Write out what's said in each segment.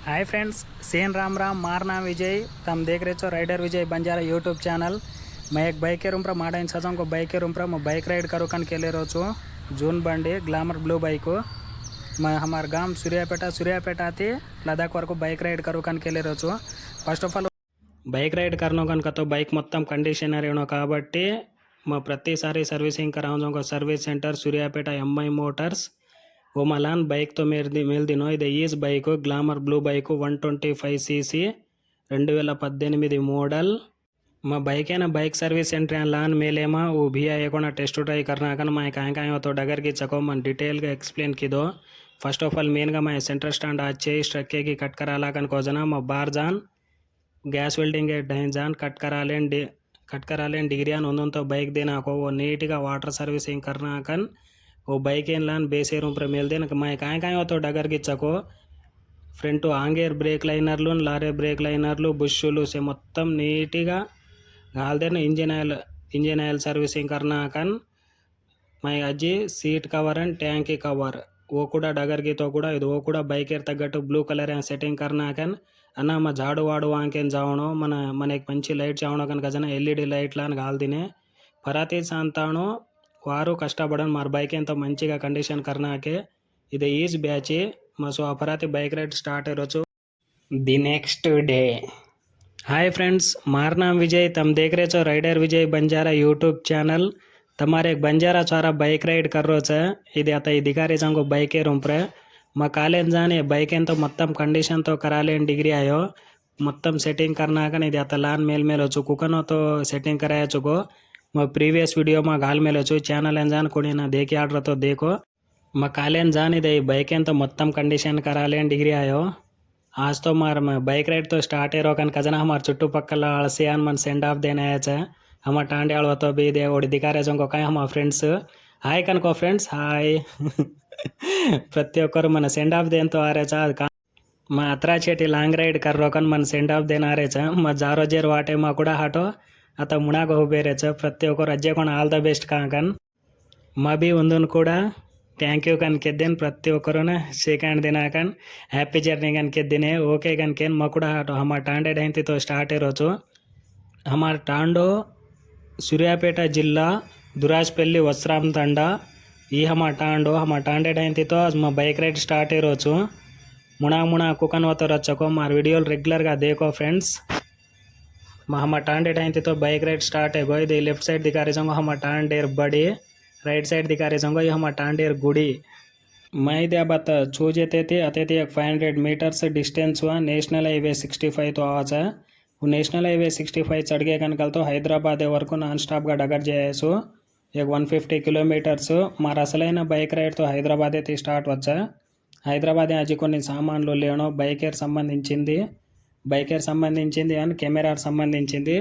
Hi friends, Sen Ram Ram, मार नाम विजय। तम देख रहे छो rider Vijay Banjara YouTube channel. मैं एक बाइक रूम माडाइन सजों को बाइक रूम बाइक राइड करो कन केले रोचु जून बंडी ग्लामर ब्लू बाइक मैं हमार गांव सूर्यापेट आती लद्दाख वरकू बाइक राइड करो कन केले रोचु। First of all bike ride करनो कనుక तो बाइक మొత్తం కండిషనర్ ఏనో కాబట్టి मैं ప్రతిసారి सर्विसिंग कराऊँ service centre Suryapet MI motors वो मलान बाइक तो मेल दिनो इधे is bike Glamour blue bike 125cc 2018 model मैं बाइक है ना बाइक सर्विस सेंटर लान मेलेमा वो भी आए को ना टेस्ट ट्राई करना कन मैं कहाँ तो डगर की चको मन डिटेल का एक्सप्लेन की दो। फर्स्ट ऑफ ऑल मेन का मैं सेंटर स्टैंड अच्छे स्ट्रक्के की कट करा ला कन को जना मैं बार जान गैस वेल्डिंग के डहन जान कट करा लें डिग्रियान उन तो बाइक देना को वो नीट का वाटर सर्विसिंग करना कन वो बाइक ಏನ್ ಲಾನ್ ಬೇಸೇ ರೂಮ್ ಪ್ರ ಮೇಲ್ ದೇನ ಮೈ ಕಾಯ್ ಕಾಯ್ ಹೋತೋ ಡಗರ್ ಗಿಚ್ಚಕೋ ఫ్రంట్ ఆంగేర్ బ్రేక్ లైనర్లు లారే బ్రేక్ లైనర్లు బుష్లు से మొత్తం నీట్గా గాల్దేన ఇంజిన్ ఆయిల్ सर्विसिंग करना कन మై అజ్జి seat cover and tank cover वो కూడా डगर की तो ಕೂಡ ಇದು वो ಕೂಡ బైక్ తగ్గట్టు బ్లూ కలర్ సెట్టింగ్ करना कन అన్న మా జాడు వాడు వాంకేన్ జావణో మనకి మంచి లైట్ చావణో కనుక జన LED లైట్ లాన్ గాల్దినే పరాతి సాంతాణో वारू कष्टपड़न मार बाइक तो मंची कंडीशन करना के इधे ఈజ్ बैच मसो अपराधी बाइक राइड स्टार्ट रोचु the next day. Hi friends, मार नाम विजय। तम देख रहे छो rider Vijay Banjara YouTube channel. तमारे एक बंजारा चारा बाइक राइड कर रो छे इधे आता दिखारी संगो बाइक रूम पर मैं कॉलेज जाने बाइक तो మొత్తం कंडीशन तो करा लेन डिग्री आयो మొత్తం सेटिंग करना कन इधे आता लान मेल मेल వచ్చు कुकनो तो सेटिंग कराया चुको मैं प्रीवियस वीडियो में गाल मेल चैनल जान को ना देखी आर्डर तो देखो मैं कालेन जान इधे बाइक तो మొత్తం कंडीशन करा लेन डिग्री आयो आज तो मार बाइक राइड तो स्टार्ट रो कन कजना हमार चुट्टुपक्कल अळसियान मन सेंड ऑफ देने आया छे हमार टांडे आळवतो बी दे ओडी दिखारे जोंको काय हमार फ्रेंड्स हाय कनको फ्रेंड्स हाय प्रति ఒక్కరు मन सेंड ऑफ देन तो आ रहे छा मैं अत्रा चेटी लॉन्ग राइड कर रो कन मन सेंड ऑफ देन आ रहे छा मैं जारो जेर वाटे मा ಕೂಡ हाटो आता मुणाग हो ಬೇರೆ च प्रति ఒక్కరు अज्जे कोण आल द बेस्ट काकन मैं भी उंदन ಕೂಡ थैंक यू कन केद्देन प्रति ఒక్కరుನ शेक हैंड देना कन हैप्पी जर्नी कन केद्दिने ओके कन केन मैं ಕೂಡ हमार टांडे डाइंती तो स्टार्ट रोचु हमार टांडो सूर्यापेट जिल्ला दुराजपल्ली वस्राम तंडा ई हमार टांडे डाइंती तो आज मैं बाइक राइड स्टार्ट रोचु मुणा कुकन होतो रचको मार वीडियो रेगुलर गा देखो फ्रेंड्स हमार टांडे डाइंती तो बाइक राइड स्टार्ट है गो इधे लेफ्ट साइड दिखा रहे संगो हमार टांडेर बड़ी राइट साइड दिखा रहे संगो ये हमार टांडेर गुड़ी मैं इधे बत छू जेते थे अते 500 मीटर्स डिस्टेंस हुआ नेशनल हाईवे 65 तो आज है वो नेशनल हाईवे 65 चढ़ गए कनकल तो हैदराबाद वरकू नॉन स्टॉप गा डगर చేయసు एक 150 किलोमीटर्स मार असलैन बाइक राइड तो हैदराबाद थी स्टार्ट వచ్చా హైదరాబాద్ అజి కొన్ని సామాన్లు లేనో బైకేర్ సంబంధించింది అండ్ కెమెరాకి సంబంధించింది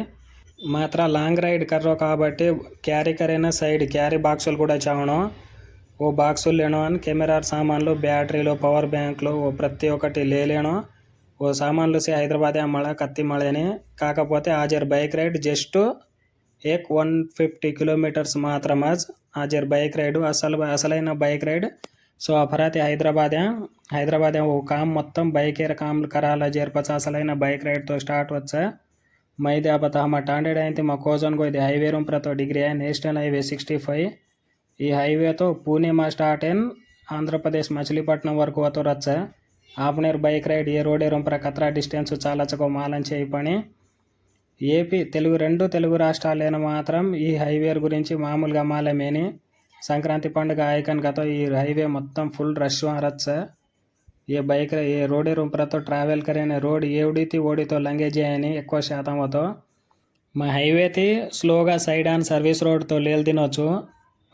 మాత్ర లాంగ్ రైడ్ కర్రో కాబట్టి క్యారీ కరేనా సైడ్ క్యారీ బాక్సులు కూడా చావణో ఓ బాక్సులు లేనో అని కెమెరా సామాన్లు బ్యాటరీలు పవర్ బ్యాంకులు ఓ ప్రతి ఒక్కటి లేలేనో ఓ సామాన్లు से హైదరాబాద్ మళ కత్తి మళని కాకపోతే ఆజర్ బైక్ రైడ్ జస్ట్ एक 150 किलोमीटर्स मात्रम आजर बाइक राइड असलैन बाइक राइड सो अपराधी हैदराबाद वो काम మొత్తం बाइकेर काम कराला जेर पचा असलैन बाइक राइड तो स्टार्ट వచ్చా मैं इधे अब हम टांडेड आयंती मा कोजन को इधे हाईवे रूम पर तो डिग्री है नेशनल हाईवे 65 ఈ हाईवे तो पुणे में स्टार्ट एन आंध्र प्रदेश मछलीपट्टनम वरकू तो रच्चा आपनेर बाइक राइड ये रोडे रूम पर कतरा डिस्टेंस चाला चको मालन చేయి పని ఏపీ రెండు తెలుగు రాష్ట్రాలైన మాత్రం ఈ హైవే గురించి మామూలుగా మాలమేని సంక్రాంతి పండుగ ఐకన్ గతో ఈ హైవే మొత్తం ఫుల్ రష్ రచ్చ ये बाइक ये रोडे रूम पर तो ट्रैवल करेने रोड एवड़ी थी ओडी तो लंगे जायनी ఎక్కువ శాతం होतो मैं हाईवे थी स्लोगा साइड आन सर्विस रोड तो लेल दिनोचु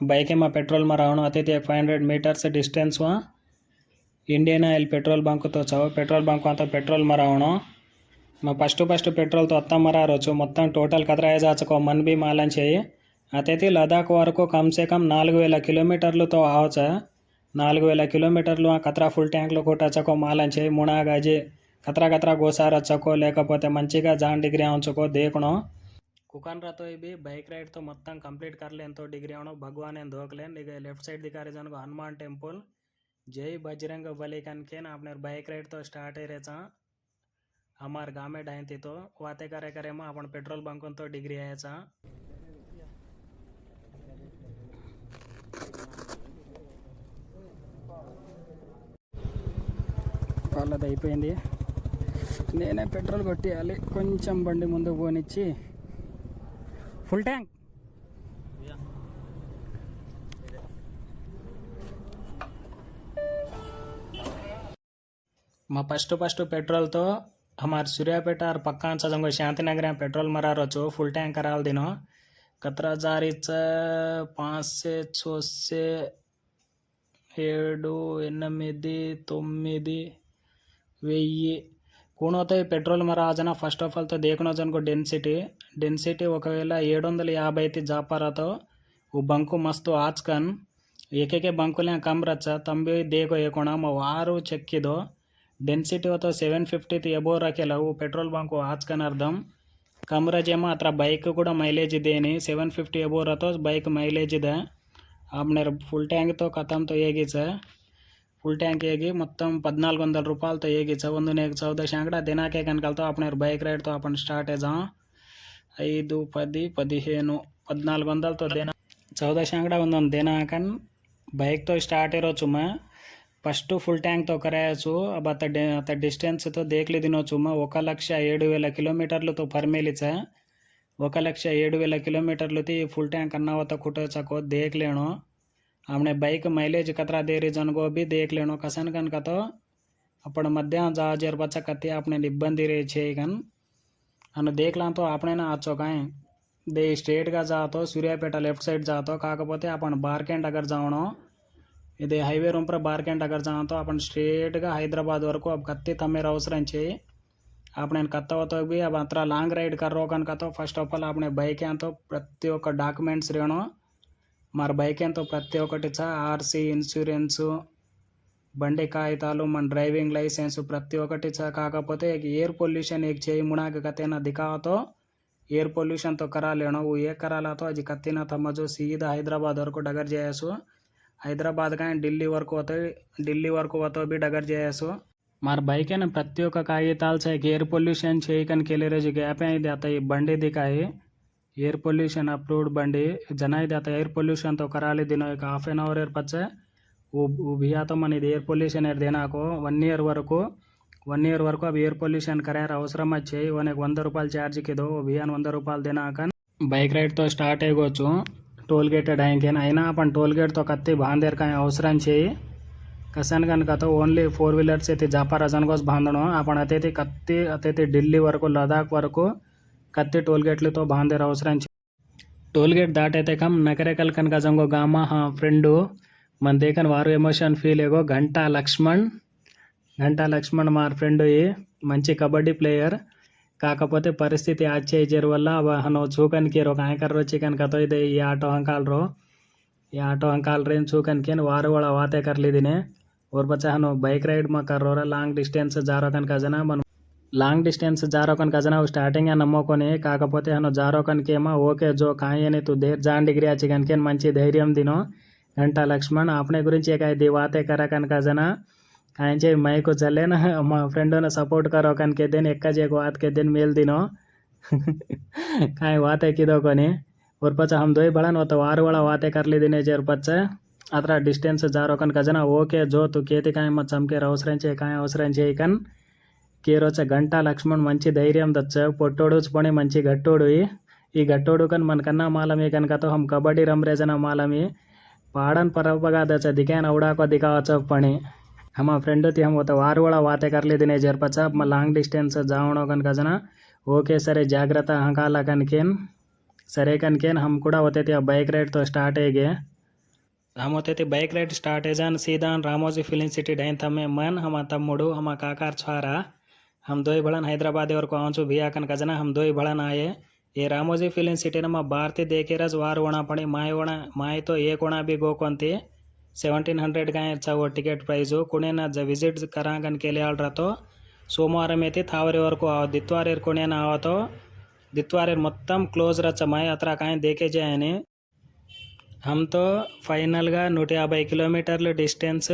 बाइक में पेट्रोल में रावणो अति 500 मीटर्स डिस्टेंस हुआ इंडियन ऑयल पेट्रोल बंक तो चाहो पेट्रोल बंक तो पेट्रोल में रावणो मैं फस्ट पेट्रोल तो अत्ता मरा रोचु మొత్తం टोटल कतरा जाचको मन भी मालन चाहिए अते लद्दाख वरकू कम से कम 4000 किलोमीटर्लू तो आवच 4000 किलोमीटर्लू कतरा फुल ट्यांक्लू कोटचको मालन चाहिए मुणागाजी कतरा गोसार चको लेకపోతే మంచిగా जान डिग्री आउचको देखणो कुकन रतो भी बाइक राइड तो మొత్తం कंप्लीट कर लेन तो डिग्री आवणो भगवान एन दोकलेन लेफ्ट साइड दिखा रहे जन हनुमान टेम्पल जय बजरंग बली कनके अपने बाइक राइड तो स्टार्ट है रेचा हमार गाँव में डाइन थी तो वाते करे करे में अपन पेट्रोल बंक तो डिग्री आया వాళ్ళది అయిపోయింది నేనే పెట్రోల్ కొట్టేయాలి కొంచెం బండి ముందు పోనిచ్చి ఫుల్ ట్యాంక్ मैं फस्ट पेट्रोल तो हमारे सूर्यापेट और पक्का संगो शांतिनगर पेट्रोल मरा रोचु फुल टैंक कराल दिनो कतरा जारीच 5 से 6 से 7 8 9 1000 कूणोतो पेट्रोल मरा जना फस्ट ऑफ ऑल तो देखना जन को डेंसिटी ఒకవేళ 750 అయితే जापारा तो वो बंकु मस्त आजकन एक बंकुल कम रचा तम भी देखो ये कोना वारू चेक्किदो डेंसिटी होता 750 एबो रखेला वो पेट्रोल बंक आज कन अर्धम कम रजेमा अत्र बाइक कूड़ा मೈಲೇಜ್ देनी 750 एबो रतो बाइक ಮೈಲೇಜ್ ಇದೆ आपने फुल टैंक तो खत्म तो ಹೇಗಿ फुल टैंक ಹೇಗಿ మొత్తం 1400 రూపాయలు तो ಹೇಗಿ ಒಂದು 14 శాంకడా ದಿನಕ್ಕೆ ಕನಕಲ್తో आपने बाइक राइड तो अपन स्टार्ट है 5 10 15 1400 तो देना 14 శాంకడా ಒಂದೊಂದು ದಿನ ಕನ್ बाइक तो स्टार्ट इरो चुमा फस्ट फुल टैंक तो करायचु अब आता डिस्टेंस तो देख ली दिनो चुमा 1,07,000 किलोमीटर्लु तो परमेलीच 1,07,000 किलोमीटर्लु ती फुल टैंक अन्ना होता कुटो चको देख लेनो हमने बाइक माइलेज कतरा दे रही जन को भी देख लेनो कसन कन का तो अपन मध्याह्न जहाजर बच्चा कत्ती आपने इब्बंदी रही छे कन अनु देख ला तो आपने ना आचो काए दे स्ट्रेट गा जा तो सूर्यापेट लेफ्ट साइड जा तो काकपोते अपन बारकेंड अगर जावनो इधे हाईवे रूम पर बारकेंड अगर जाओ तो अपन स्ट्रेट गा हैदराबाद वरकू अब कत्ती तमेर अवसर आपने कत्ता तो भी अब अत्र लांग राइड कर रो कन तो फस्ट ऑफ ऑल आपने बाइक तो प्रति डाक्युमेंट्स रेणो मार बाइक तो प्रति आरसी इन्शूरेंस बंडी कायतालू मन ड्राइविंग लाइसेंस प्रति काकपोते एक एयर पोल्यूशन एक चेई मुणाक कतेना दिखाओ तो एयर पोल्यूशन तो करा लेनो वो ये कराला तो अजी कत्तीना तमजो सीधा हैदराबाद वरकू डगर जायसु हैदराबाद का ఢిల్లీ వరకు होतो भी डगर जायसो मार बाइक है ना प्रति कागिताल से एयर पोल्यूशन చేయకन के लिए जो गैप है आता ये बंडी दिखाई एयर पोल्यूशन अप्रूव्ड बंडी जन ಇದೆ आता एयर पोल्यूशन तो कराली दिनो एक हाफ एन आवर पच्चे वो भी आता मन एयर पोल्यूशन देना को 1 ईयर वरकू अब एयर पोल्यूशन करार अवसरम వచ్చే उन्हें 100 ರೂಪಾయలు चार्ज किदो भी 100 ರೂపాయలు देना कन बाइक राइड तो स्टार्ट है टोल गेट डायन అయినా अपन टोल गेट तो कत्ती बांधेर का अवसर कसन कन का तो ओनली 4 व्हीलर्स అయితే जापारा जनगोस बांधणो अपन अते ఢిల్లీ वरकू लद्दाख वरकू कत्ती टोल गेटलू तो बांधेर अवसर टोल गेट दाटे कम नकरेकल कन का जंगो गामा हाँ फ्रेंड मन देखन वारू एमोशन फील एगो घंटा लक्ष्मण मार फ्रेंड ये मंची कबड्डी प्लेयर काकपोते परिस्थिति आचेजर वल्ल अब हनो चूकन के रो యాంకర్ रो चिकन का तो इदे ये आटो हंकाल रेन चूकन के वार वाला वाते कर ली दिने और बच्चा हनो बाइक राइड में कर रो लॉन्ग डिस्टेंस जारो कन का जना मन लॉन्ग डिस्टेंस जारो कन का जना स्टार्टिंग नम्मोकोनी काकपोते हनो जारो कन के मा ओके जो कायने तू देर जान डिग्री चिकन के मंची धैर्यम दिनो घंटा लक्ष्मण आपने गुరించి काय दी वाते करा कन का जना कांचे मैं को चले ना मा फ्रेंड ने सपोर्ट करो कन के दिन एक जे बात के दिन मेल दिनो काय वाते किदो कोनी और पचा हम दोई बड़न तो वार वाला वाते कर ली दिने जेर पच्चा अत्र डिस्टेंस जारो कन का जना ओके जो तू केती काय मत चमके అవసరం చేయకన్ కేరోచ గంటా లక్ష్మణ్ మంచి ధైర్యం దచ్చ పొట్టోడు పని మంచి గట్టోడు ఈ గట్టోడు కన్ मन कन्ना मालमी कन का तो हम कबड्डी रमरे जना मालमी पाड़न परबगा दच दिखान उड़ा को दिखावच पणी हम फ्रेंड थी हम तो वार वाला वाते कर ली दिने जर पचा लॉन्ग डिस्टेंस जावणो कन का जना ओके सरे जाग्रता हंकाला कनकेन सरे कनकेन हम कूड़ा होते थे बाइक राइड तो स्टार्ट है गए हम होते थे बाइक राइड स्टार्ट है जान सीधा रामोजी फिल्म सिटी डाइन तमे मन हम तम्मुडु हम काकार छारा हम दोई बड़न हैदराबाद वरकू आंचू भिया कन का जना हम दोई बड़न आए ये रामोजी फिल्म सिटी ನಮ್ಮ ಭಾರತಿ ದೇಖಿರज वार ओणा पड़ी माय तो एक ओणा भी गोकोंती 1700 का अच्छा वो टिकट प्राइस कुणे ना विजिट करागन के लिए आल तो सोमवार में थी थावरे वरकू दित्वार कुणे ना आवा तो दित्वार మొత్తం क्लोज रच माय अत्र का देखे जाए हम तो फाइनल गा 150 किलोमीटर्ल डिस्टेंस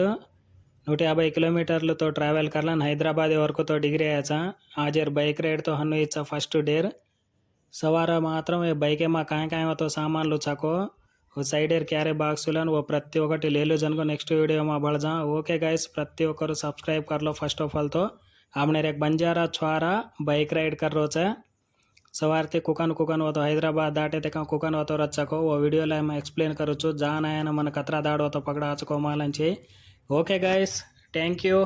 150 किलोमीटरलं तो ट्रॅव्हल करला आणि हैदराबाद वरकू तो डिग्री यायचा आजेर बाईक राईड तो हन्नु इच्छा फर्स्ट डेर सवार మాత్రం బైకేమా కాయ సామాన్లు చాకో ఓ సైడేర్ క్యారే బాక్సులను ఓ ప్రతి ఒక్కటి లేలు జనుకో నెక్స్ట్ వీడియో మా బળજા ఓకే గైస్ ప్రతి ఒక్కరు సబ్స్క్రైబ్ કરલો ફર્સ્ટ ઓફ ઓલ તો આપણે એક બંજારા છવારા બાઇક રાઇડ કરવો છે સવારથી કુકન હોતો હૈદરાબાદ દાટે તે કાં કુકન હોતો રચ્ચકો ఓ వీడియోలో ఏమో ఎక్స్ప్లెయిన్ కరుచు జాన్ ఆయన మన కత్రా దాడో તો પકડા આચકો માલન છે ఓకే గైస్ థ్యాంక్ యూ